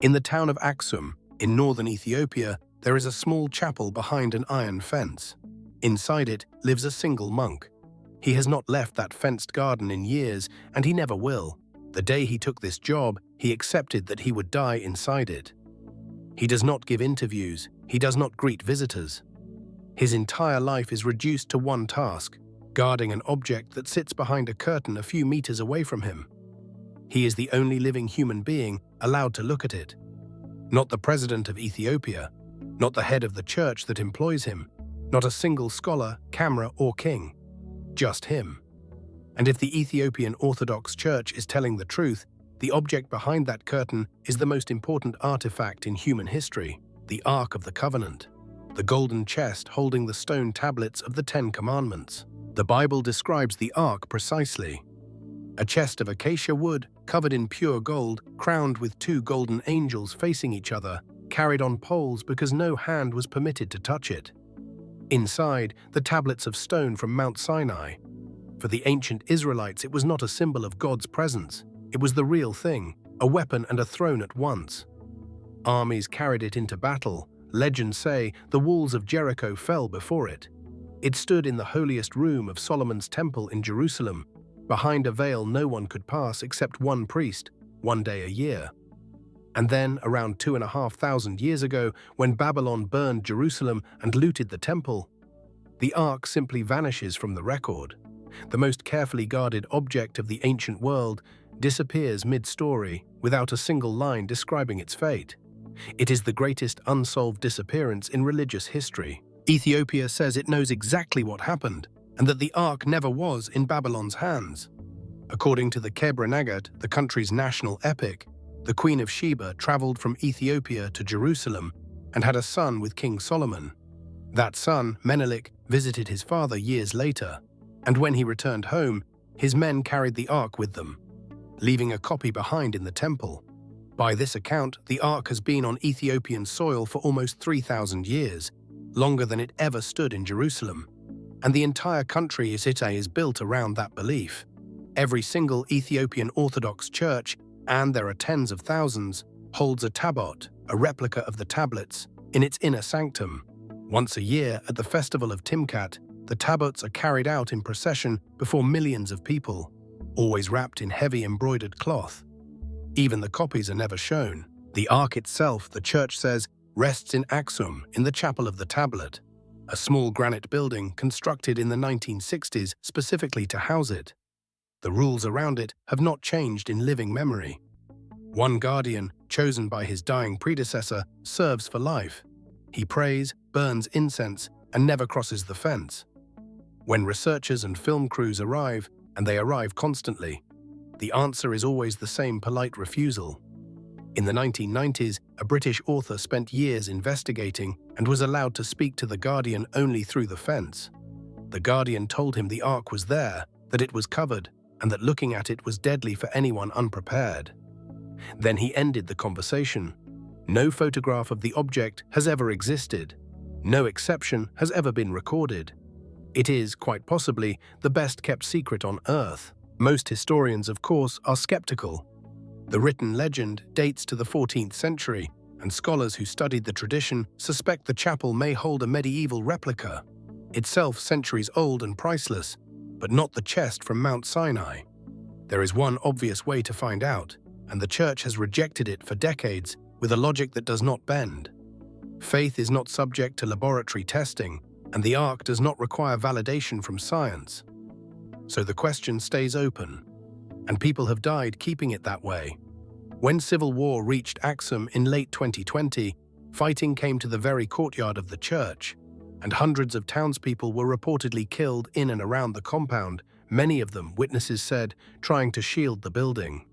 In the town of Axum, in northern Ethiopia, there is a small chapel behind an iron fence. Inside it lives a single monk. He has not left that fenced garden in years, and he never will. The day he took this job, he accepted that he would die inside it. He does not give interviews, he does not greet visitors. His entire life is reduced to one task, guarding an object that sits behind a curtain a few meters away from him. He is the only living human being allowed to look at it. Not the president of Ethiopia, not the head of the church that employs him, not a single scholar, camera, or king. Just him. And if the Ethiopian Orthodox Church is telling the truth, the object behind that curtain is the most important artifact in human history, the Ark of the Covenant, the golden chest holding the stone tablets of the Ten Commandments. The Bible describes the Ark precisely. A chest of acacia wood, covered in pure gold, crowned with two golden angels facing each other, carried on poles because no hand was permitted to touch it. Inside, the tablets of stone from Mount Sinai. For the ancient Israelites, it was not a symbol of God's presence. It was the real thing, a weapon and a throne at once. Armies carried it into battle. Legends say the walls of Jericho fell before it. It stood in the holiest room of Solomon's temple in Jerusalem, behind a veil no one could pass except one priest, one day a year. And then, around 2,500 years ago, when Babylon burned Jerusalem and looted the temple, the Ark simply vanishes from the record. The most carefully guarded object of the ancient world disappears mid-story without a single line describing its fate. It is the greatest unsolved disappearance in religious history. Ethiopia says it knows exactly what happened, and that the Ark never was in Babylon's hands. According to the Kebra, the country's national epic, the Queen of Sheba traveled from Ethiopia to Jerusalem and had a son with King Solomon. That son, Menelik, visited his father years later, and when he returned home, his men carried the Ark with them, leaving a copy behind in the temple. By this account, the Ark has been on Ethiopian soil for almost 3,000 years, longer than it ever stood in Jerusalem. And the entire country is built around that belief. Every single Ethiopian Orthodox Church, and there are tens of thousands, holds a tabot, a replica of the tablets, in its inner sanctum. Once a year, at the festival of Timkat, the tabots are carried out in procession before millions of people, always wrapped in heavy embroidered cloth. Even the copies are never shown. The Ark itself, the church says, rests in Axum, in the Chapel of the Tablet, a small granite building constructed in the 1960s specifically to house it. The rules around it have not changed in living memory. One guardian, chosen by his dying predecessor, serves for life. He prays, burns incense, and never crosses the fence. When researchers and film crews arrive, and they arrive constantly, the answer is always the same polite refusal. In the 1990s, a British author spent years investigating and was allowed to speak to the guardian only through the fence. The guardian told him the Ark was there, that it was covered, and that looking at it was deadly for anyone unprepared. Then he ended the conversation. No photograph of the object has ever existed. No exception has ever been recorded. It is, quite possibly, the best-kept secret on Earth. Most historians, of course, are skeptical. The written legend dates to the 14th century, and scholars who studied the tradition suspect the chapel may hold a medieval replica, itself centuries old and priceless, but not the chest from Mount Sinai. There is one obvious way to find out, and the church has rejected it for decades with a logic that does not bend. Faith is not subject to laboratory testing, and the Ark does not require validation from science. So the question stays open, and people have died keeping it that way. When civil war reached Axum in late 2020, fighting came to the very courtyard of the church, and hundreds of townspeople were reportedly killed in and around the compound, many of them, witnesses said, trying to shield the building.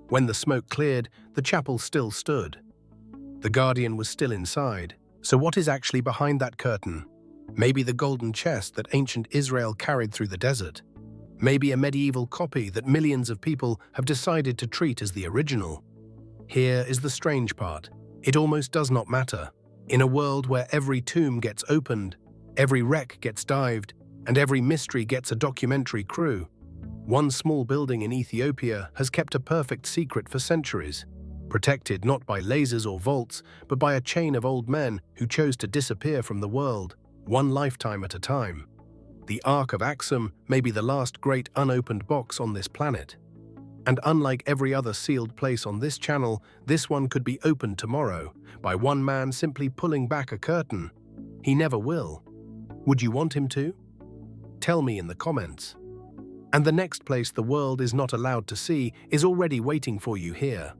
When the smoke cleared, the chapel still stood. The guardian was still inside. So what is actually behind that curtain? Maybe the golden chest that ancient Israel carried through the desert. Maybe a medieval copy that millions of people have decided to treat as the original. Here is the strange part. It almost does not matter. In a world where every tomb gets opened, every wreck gets dived, and every mystery gets a documentary crew, one small building in Ethiopia has kept a perfect secret for centuries. protected not by lasers or vaults, but by a chain of old men who chose to disappear from the world, one lifetime at a time. The Ark of Axum may be the last great unopened box on this planet. And unlike every other sealed place on this channel, this one could be opened tomorrow by one man simply pulling back a curtain. He never will. Would you want him to? Tell me in the comments. And the next place the world is not allowed to see is already waiting for you here.